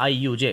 IUJ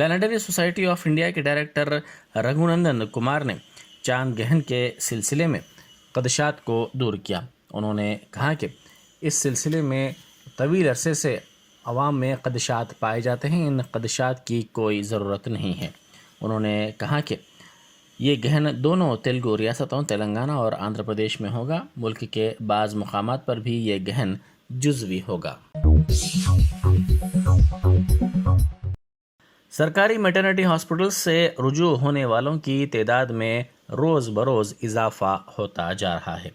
planetary society of India کے director رگھونندن Kumar نے چاند گہن کے سلسلے میں خدشات کو دور کیا. انہوں نے کہا کہ اس سلسلے میں طویل عرصے سے عوام میں خدشات پائے جاتے ہیں. ان خدشات کی کوئی ضرورت نہیں ہے. انہوں نے کہا کہ یہ گہن دونوں تیلگو ریاستوں تلنگانہ اور آندھرا پردیش میں ہوگا. ملک کے بعض مقامات پر بھی یہ گہن جزوی ہوگا. سرکاری میٹرنٹی ہاسپٹل سے رجوع ہونے والوں کی تعداد میں روز بروز اضافہ ہوتا جا رہا ہے.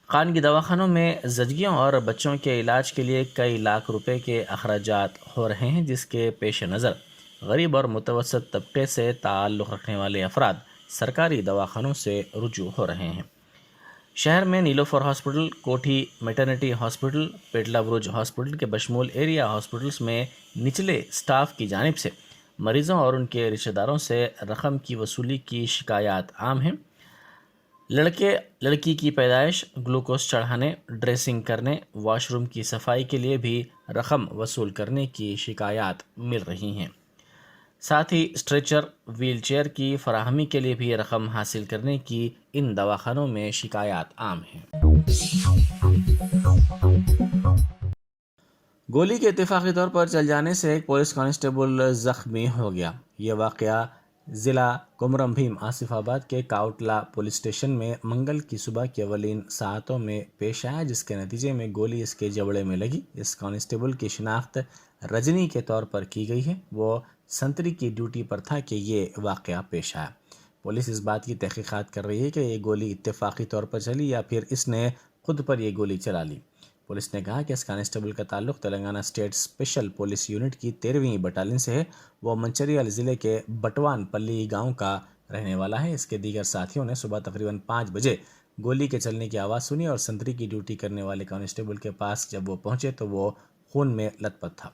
خانگی دواخانوں میں زچگیوں اور بچوں کے علاج کے لیے کئی لاکھ روپے کے اخراجات ہو رہے ہیں، جس کے پیش نظر غریب اور متوسط طبقے سے تعلق رکھنے والے افراد سرکاری دواخانوں سے رجوع ہو رہے ہیں. شہر میں نیلوفر ہاسپٹل، کوٹھی میٹرنٹی ہاسپٹل، پیٹلا برج ہاسپٹل کے بشمول ایریا ہاسپٹلز میں نچلے سٹاف کی جانب سے مریضوں اور ان کے رشتہ داروں سے رقم کی وصولی کی شکایات عام ہیں. لڑکی کی پیدائش، گلوکوز چڑھانے، ڈریسنگ کرنے، واش روم کی صفائی کے لیے بھی رقم وصول کرنے کی شکایات مل رہی ہیں. ساتھ ہی اسٹریچر، ویل چیئر کی فراہمی کے لیے بھی رقم حاصل کرنے کی ان دواخانوں میں شکایات عام ہیں. گولی کے اتفاقی طور پر چل جانے سے ایک پولیس کانسٹیبل زخمی ہو گیا. یہ واقعہ ضلع کمرم بھیم آصف آباد کے کاؤٹلا پولیس اسٹیشن میں منگل کی صبح کی اولین ساعتوں میں پیش آیا، جس کے نتیجے میں گولی اس کے جبڑے میں لگی. اس کانسٹیبل کی شناخت رجنی کے طور پر کی گئی ہے. وہ سنتری کی ڈیوٹی پر تھا کہ یہ واقعہ پیش آیا. پولیس اس بات کی تحقیقات کر رہی ہے کہ یہ گولی اتفاقی طور پر چلی یا پھر اس نے خود پر یہ گولی چلا لی. پولیس نے کہا کہ اس کانسٹیبل کا تعلق Telangana state special police unit کی 13ویں بٹالین سے ہے. وہ منچریال ضلع کے بٹوان پلی گاؤں کا رہنے والا ہے. اس کے دیگر ساتھیوں نے صبح تقریباً 5 بجے گولی کے چلنے کی آواز سنی اور سنتری کی ڈیوٹی کرنے والے کانسٹیبل کے پاس جب وہ پہنچے تو وہ خون میں لت پت تھا.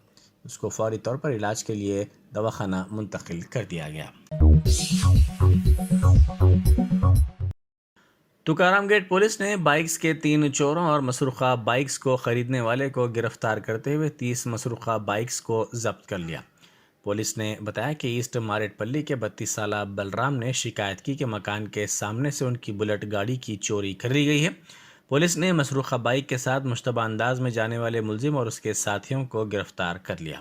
اس کو فوری طور پر علاج کے لیے دواخانہ منتقل کر دیا گیا. تکارام گیٹ پولیس نے بائکس کے 3 چوروں اور مسروقہ بائکس کو خریدنے والے کو گرفتار کرتے ہوئے 30 مسروقہ بائکس کو ضبط کر لیا. پولیس نے بتایا کہ ایسٹ ماریٹ پلی کے 32 سالہ بلرام نے شکایت کی کہ مکان کے سامنے سے ان کی بلٹ گاڑی کی چوری کر لی گئی ہے. پولیس نے مسروقہ بائک کے ساتھ مشتبہ انداز میں جانے والے ملزم اور اس کے ساتھیوں کو گرفتار کر لیا.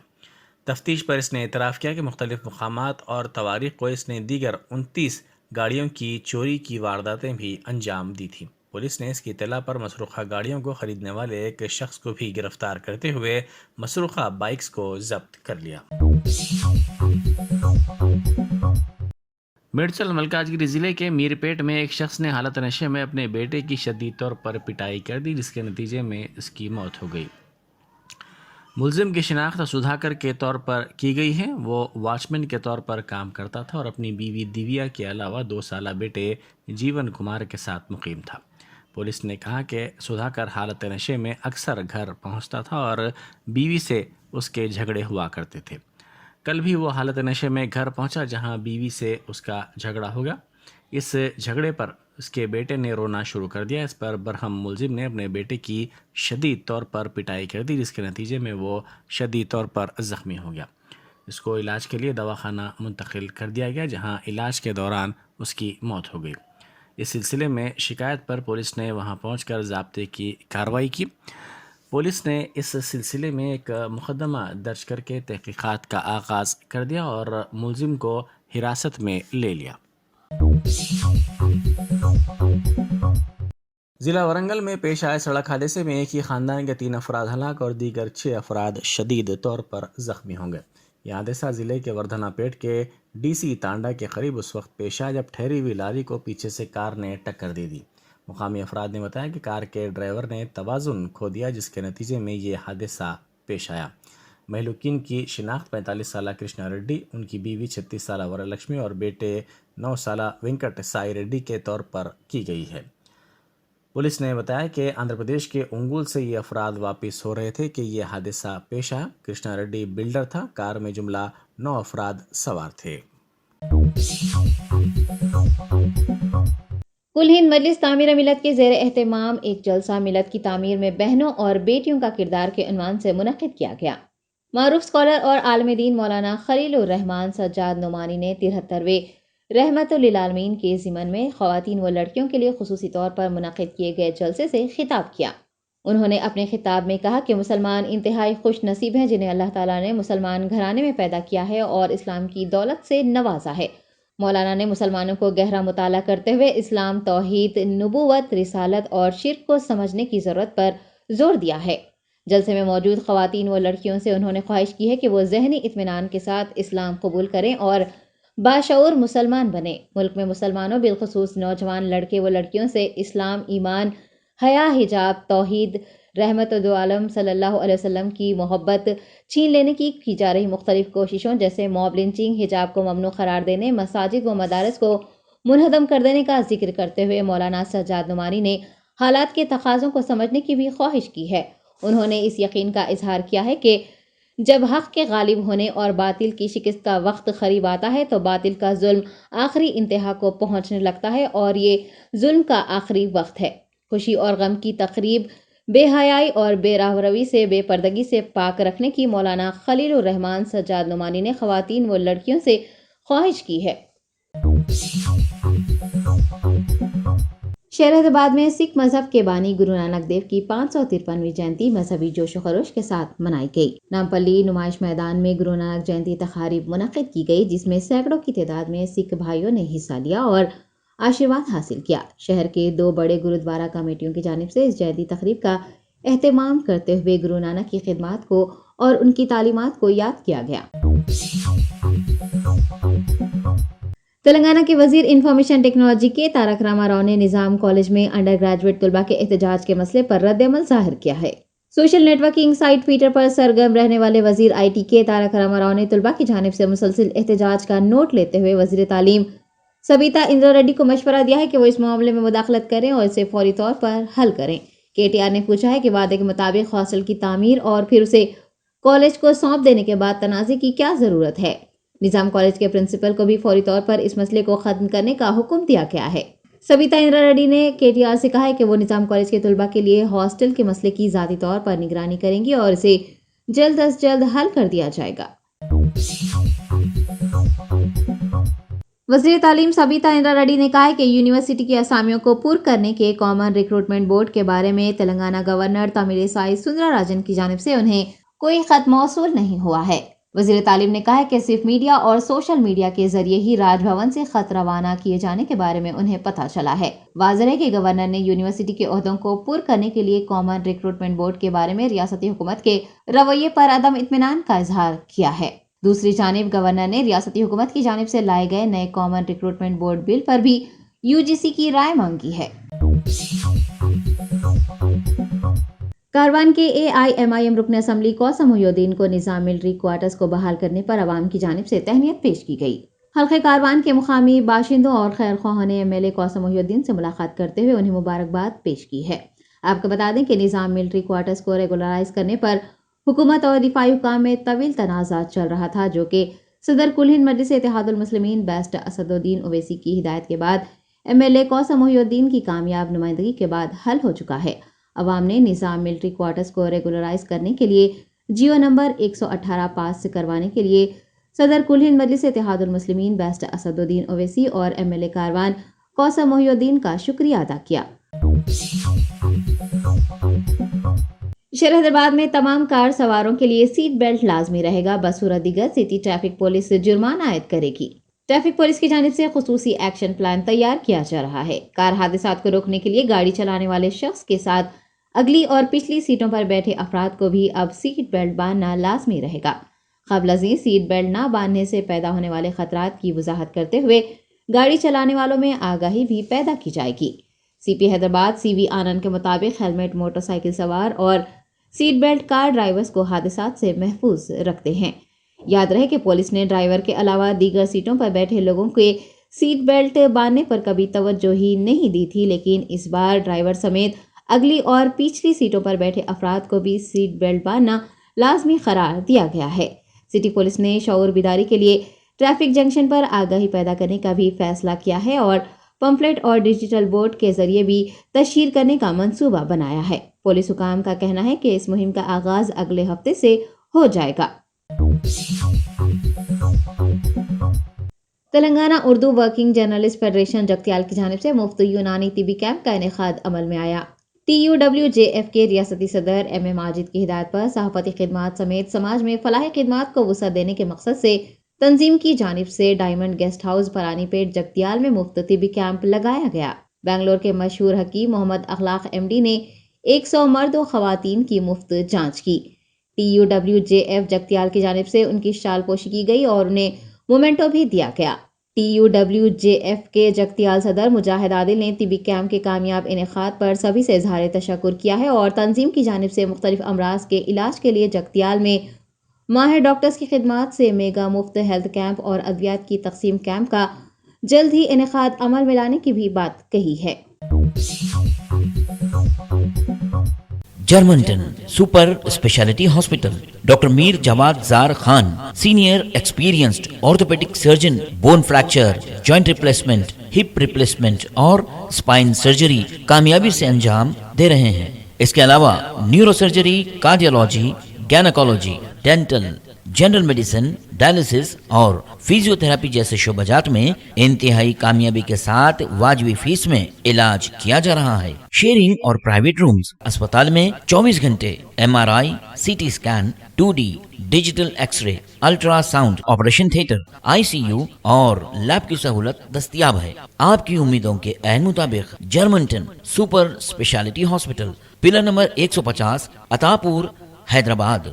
تفتیش پر اس نے اعتراف کیا کہ مختلف مقامات اور تواریخ کو اس نے دیگر 29 گاڑیوں کی چوری کی وارداتیں بھی انجام دی تھیں. پولیس نے اس کی اطلاع پر مسروقہ گاڑیوں کو خریدنے والے ایک شخص کو بھی گرفتار کرتے ہوئے مسروقہ بائکس کو ضبط کر لیا. میڈچل ملکاجگیری ضلع کے میرپیٹ میں ایک شخص نے حالت نشے میں اپنے بیٹے کی شدید طور پر پٹائی کر دی، جس کے نتیجے میں اس کی موت ہو گئی. ملزم کی شناخت سدھاکر کے طور پر کی گئی ہے. وہ واچ مین کے طور پر کام کرتا تھا اور اپنی بیوی دیویا کے علاوہ 2 سالہ بیٹے جیون کمار کے ساتھ مقیم تھا. پولیس نے کہا کہ سدھاکر حالت نشے میں اکثر گھر پہنچتا تھا اور بیوی سے اس کے جھگڑے ہوا کرتے تھے. کل بھی وہ حالت نشے میں گھر پہنچا جہاں بیوی سے اس کا جھگڑا ہو گیا. اس جھگڑے پر اس کے بیٹے نے رونا شروع کر دیا. اس پر برہم ملزم نے اپنے بیٹے کی شدید طور پر پٹائی کر دی، جس کے نتیجے میں وہ شدید طور پر زخمی ہو گیا. اس کو علاج کے لیے دواخانہ منتقل کر دیا گیا، جہاں علاج کے دوران اس کی موت ہو گئی. اس سلسلے میں شکایت پر پولیس نے وہاں پہنچ کر ضابطے کی کارروائی کی. پولیس نے اس سلسلے میں ایک مقدمہ درج کر کے تحقیقات کا آغاز کر دیا اور ملزم کو حراست میں لے لیا. ضلع ورنگل میں پیش آئے سڑک حادثے میں ایک ہی خاندان کے 3 افراد ہلاک اور دیگر 6 افراد شدید طور پر زخمی ہوں گے. یہ حادثہ ضلع کے وردھنا پیٹ کے ڈی سی تانڈا کے قریب اس وقت پیش آیا جب ٹھہری ہوئی لاری کو پیچھے سے کار نے ٹکر دے دی. مقامی افراد نے بتایا کہ کار کے ڈرائیور نے توازن کھو دیا، جس کے نتیجے میں یہ حادثہ پیش آیا. مہلوکین کی شناخت 45 سالہ کرشنا ریڈی، ان کی بیوی 36 سالہ ورالکشمی اور بیٹے 9 سالہ وینکٹ سائی ریڈی کے طور پر کی گئی ہے. پولیس نے بتایا کہ آندھرا پردیش کے انگول سے یہ افراد واپس ہو رہے تھے کہ یہ حادثہ پیش آیا. کرشنا ریڈی بلڈر تھا. کار میں جملہ 9 افراد سوار تھے. کل ہند مجلس تعمیر ملت کے زیر اہتمام ایک جلسہ ملت کی تعمیر میں بہنوں اور بیٹیوں کا کردار کے عنوان سے منعقد کیا گیا. معروف اسکالر اور عالم دین مولانا خلیل الرحمان سجاد نعمانی نے 73ویں رحمت للعالمین کے ضمن میں خواتین و لڑکیوں کے لیے خصوصی طور پر منعقد کیے گئے جلسے سے خطاب کیا۔ انہوں نے اپنے خطاب میں کہا کہ مسلمان انتہائی خوش نصیب ہیں جنہیں اللہ تعالیٰ نے مسلمان گھرانے میں پیدا کیا ہے اور اسلام کی دولت سے نوازا ہے۔ مولانا نے مسلمانوں کو گہرا مطالعہ کرتے ہوئے اسلام، توحید، نبوت، رسالت اور شرک کو سمجھنے کی ضرورت پر زور دیا ہے۔ جلسے میں موجود خواتین و لڑکیوں سے انہوں نے خواہش کی ہے کہ وہ ذہنی اطمینان کے ساتھ اسلام قبول کریں اور باشعور مسلمان بنیں۔ ملک میں مسلمانوں بالخصوص نوجوان لڑکے و لڑکیوں سے اسلام، ایمان، حیا، حجاب، توحید، رحمت دو عالم صلی اللہ علیہ وسلم کی محبت چھین لینے کی جا رہی مختلف کوششوں جیسے موب لنچنگ، حجاب کو ممنوع قرار دینے، مساجد و مدارس کو منہدم کر دینے کا ذکر کرتے ہوئے مولانا سجاد نعمانی نے حالات کے تقاضوں کو سمجھنے کی بھی خواہش کی ہے۔ انہوں نے اس یقین کا اظہار کیا ہے کہ جب حق کے غالب ہونے اور باطل کی شکست کا وقت قریب آتا ہے تو باطل کا ظلم آخری انتہا کو پہنچنے لگتا ہے اور یہ ظلم کا آخری وقت ہے۔ خوشی اور غم کی تقریب بے حیائی اور بے راہ روی سے بے پردگی سے پاک رکھنے کی مولانا خلیل الرحمان سجاد نعمانی نے خواتین و لڑکیوں سے خواہش کی ہے۔ شہر حیدرآباد میں سکھ مذہب کے بانی گرو نانک دیو کی 553ویں جینتی مذہبی جوش و خروش کے ساتھ منائی گئی۔ نامپلی نمائش میدان میں گرو نانک جینتی تقاریب منعقد کی گئی جس میں سینکڑوں کی تعداد میں سکھ بھائیوں نے حصہ لیا اور آشیرواد حاصل کیا۔ شہر کے 2 بڑے گرودوارا کمیٹیوں کی جانب سے اس جینتی تقریب کا اہتمام کرتے ہوئے گرو نانک کی خدمات کو اور ان کی تعلیمات کو یاد کیا گیا۔ تلنگانہ کے وزیر انفارمیشن ٹیکنالوجی کے تارک راما راؤ نے نظام کالج میں انڈر گریجویٹ طلباء کے احتجاج کے مسئلے پر رد عمل ظاہر کیا ہے۔ Social networking site Twitter پر سرگرم رہنے والے وزیر آئی ٹی کے تارک راما راؤ نے طلباء کی جانب سے مسلسل احتجاج کا نوٹ لیتے ہوئے وزیر تعلیم سبیتا اندرا ریڈی کو مشورہ دیا ہے کہ وہ اس معاملے میں مداخلت کریں اور اسے فوری طور پر حل کریں۔ کے ٹی آر نے پوچھا ہے کہ وعدے کے مطابق ہاسٹل کی تعمیر اور پھر اسے کالج کو سونپ دینے کے بعد تنازع کی کیا ضرورت ہے۔ نظام کالج کے پرنسپل کو بھی فوری طور پر اس مسئلے کو ختم کرنے کا حکم دیا گیا ہے۔ سبیتا اندرا ریڈی نے کے ٹی آر سے کہا ہے کہ وہ نظام کالج کے طلباء کے لیے ہاسٹل کے مسئلے کی ذاتی طور پر نگرانی کریں گی اور اسے جلد از جلد حل کر دیا جائے گا۔ وزیر تعلیم سبیتا اندرا ریڈی نے کہا ہے کہ یونیورسٹی کی اسامیوں کو پر کرنے کے کامن ریکروٹمنٹ بورڈ کے بارے میں تلنگانہ گورنر تمیل سائی سندرا راجن کی جانب سے انہیں کوئی خط موصول نہیں ہوا ہے۔ وزیر تعلیم نے کہا ہے کہ صرف میڈیا اور سوشل میڈیا کے ذریعے ہی راج بھون سے خط روانہ کیے جانے کے بارے میں انہیں پتہ چلا ہے۔ واضح ہے کہ گورنر نے یونیورسٹی کے عہدوں کو پر کرنے کے لیے کامن ریکروٹمنٹ بورڈ کے بارے میں ریاستی حکومت کے رویے پر عدم اطمینان کا اظہار کیا ہے۔ دوسری جانب گورنر نے ریاستی حکومت کی جانب سے لائے گئے نئے کامن ریکروٹمنٹ بورڈ بل پر بھی یو جی سی کی رائے مانگی ہے۔ کاروان کے اے آئی ایم آئی ایم رکن اسمبلی قاسم محی الدین کو نظام ملٹری کوارٹرز کو بحال کرنے پر عوام کی جانب سے تہنیت پیش کی گئی۔ حلقہ کاروان کے مقامی باشندوں اور خیر خواہوں نے ایم ایل اے قاسم محی الدین سے ملاقات کرتے ہوئے انہیں مبارکباد پیش کی ہے۔ آپ کو بتا دیں کہ نظام ملٹری کوارٹرز کو ریگولرائز کرنے پر حکومت اور دفاعی حکام میں طویل تنازعات چل رہا تھا جو کہ صدر کل ہند مجلس اتحاد المسلمین بیسٹ اسد الدین اویسی کی ہدایت کے بعد ایم ایل اے قاسم محی الدین کی کامیاب نمائندگی کے بعد حل ہو چکا ہے۔ عوام نے نظام ملٹری کوارٹرز کو ریگولرائز کرنے کے لیے جیو نمبر 118 پاس کروانے کے لیے صدر کل ہند مجلس اتحاد المسلمین بیسٹ اسد الدین اویسی اور ایم ایل اے کاروان قاسم محی الدین کا شکریہ ادا کیا۔ شہر حیدرآباد میں تمام کار سواروں کے لیے سیٹ بیلٹ لازمی رہے گا، بصورت دیگر سٹی ٹریفک پولیس جرمانہ عائد کرے گی۔ ٹریفک پولیس کی جانب سے خصوصی ایکشن پلان تیار کیا جا رہا ہے۔ کار حادثات کو روکنے کے لیے گاڑی چلانے والے شخص کے ساتھ اگلی اور پچھلی سیٹوں پر بیٹھے افراد کو بھی اب سیٹ بیلٹ باندھنا لازمی رہے گا۔ قبل ازیں سیٹ بیلٹ نہ باندھنے سے پیدا ہونے والے خطرات کی وضاحت کرتے ہوئے گاڑی چلانے والوں میں آگاہی بھی پیدا کی جائے گی۔ سی پی حیدرآباد سی وی آنند کے مطابق ہیلمٹ موٹر سائیکل سوار اور سیٹ بیلٹ کار ڈرائیورز کو حادثات سے محفوظ رکھتے ہیں۔ یاد رہے کہ پولیس نے ڈرائیور کے علاوہ دیگر سیٹوں پر بیٹھے لوگوں کے سیٹ بیلٹ باندھنے پر کبھی توجہ ہی نہیں دی تھی، لیکن اس بار ڈرائیور سمیت اگلی اور پچھلی سیٹوں پر بیٹھے افراد کو بھی سیٹ بیلٹ باندھنا لازمی قرار دیا گیا ہے۔ سٹی پولیس نے شعور بیداری کے لیے ٹریفک جنکشن پر آگاہی پیدا کرنے کا بھی فیصلہ کیا ہے اور پمفلٹ اور ڈیجیٹل بورڈ کے ذریعے بھی تشہیر کرنے کا منصوبہ بنایا ہے۔ پولیس حکام کا کہنا ہے کہ اس مہم کا آغاز اگلے ہفتے سے ہو جائے گا۔ Telangana Urdu working journalist federation Jagtial کی جانب سے مفت یونانی طبی کیمپ کا انعقاد عمل میں آیا۔ TUWJF کے ریاستی صدر M.A. ماجد کی ہدایت پر صحافتی خدمات سمیت سماج میں فلاحی خدمات کو وسعت دینے کے مقصد سے تنظیم کی جانب سے ڈائمنڈ گیسٹ ہاؤس پرانی پیٹ جگتیال میں مفت طبی کیمپ لگایا گیا۔ بنگلور کے مشہور حکیم محمد اخلاق MD نے 100 مرد و خواتین کی مفت جانچ کی۔ TUWJF جگتیال کی جانب سے ان کی شال پوشی کی گئی اور انہیں مومنٹو بھی دیا گیا۔ TUWJF کے جگتیال صدر مجاہد عادل نے طبی کیمپ کے کامیاب انعقاد پر سبھی سے اظہار تشکر کیا ہے اور تنظیم کی جانب سے مختلف امراض کے علاج کے لیے جگتیال میں ماہر ڈاکٹرز کی خدمات سے میگا مفت ہیلتھ کیمپ اور ادویات کی تقسیم کیمپ کا جلد ہی انعقاد عمل میں لانے کی بھی بات کہی ہے۔ Germanten super speciality hospital, doctor Mir Jawad Zar Khan, senior experienced orthopaedic surgeon, bone fracture, joint replacement, hip replacement اور اسپائن سرجری کامیابی سے انجام دے رہے ہیں۔ اس کے علاوہ neurosurgery, cardiology, gynaecology, dental, general medicine, dialysis اور فزیو تھراپی جیسے شعبہ جات میں انتہائی کامیابی کے ساتھ واجبی فیس میں علاج کیا جا رہا ہے۔ شیئرنگ اور پرائیویٹ رومز، اسپتال میں 24 گھنٹے MRI، CT scan, 2D digital X ray, ultra sound, operation theatre, ICU اور لیب کی سہولت دستیاب ہے۔ آپ کی امیدوں کے عین مطابق Germanten super speciality hospital, pillar number 150، Attapur, Hyderabad.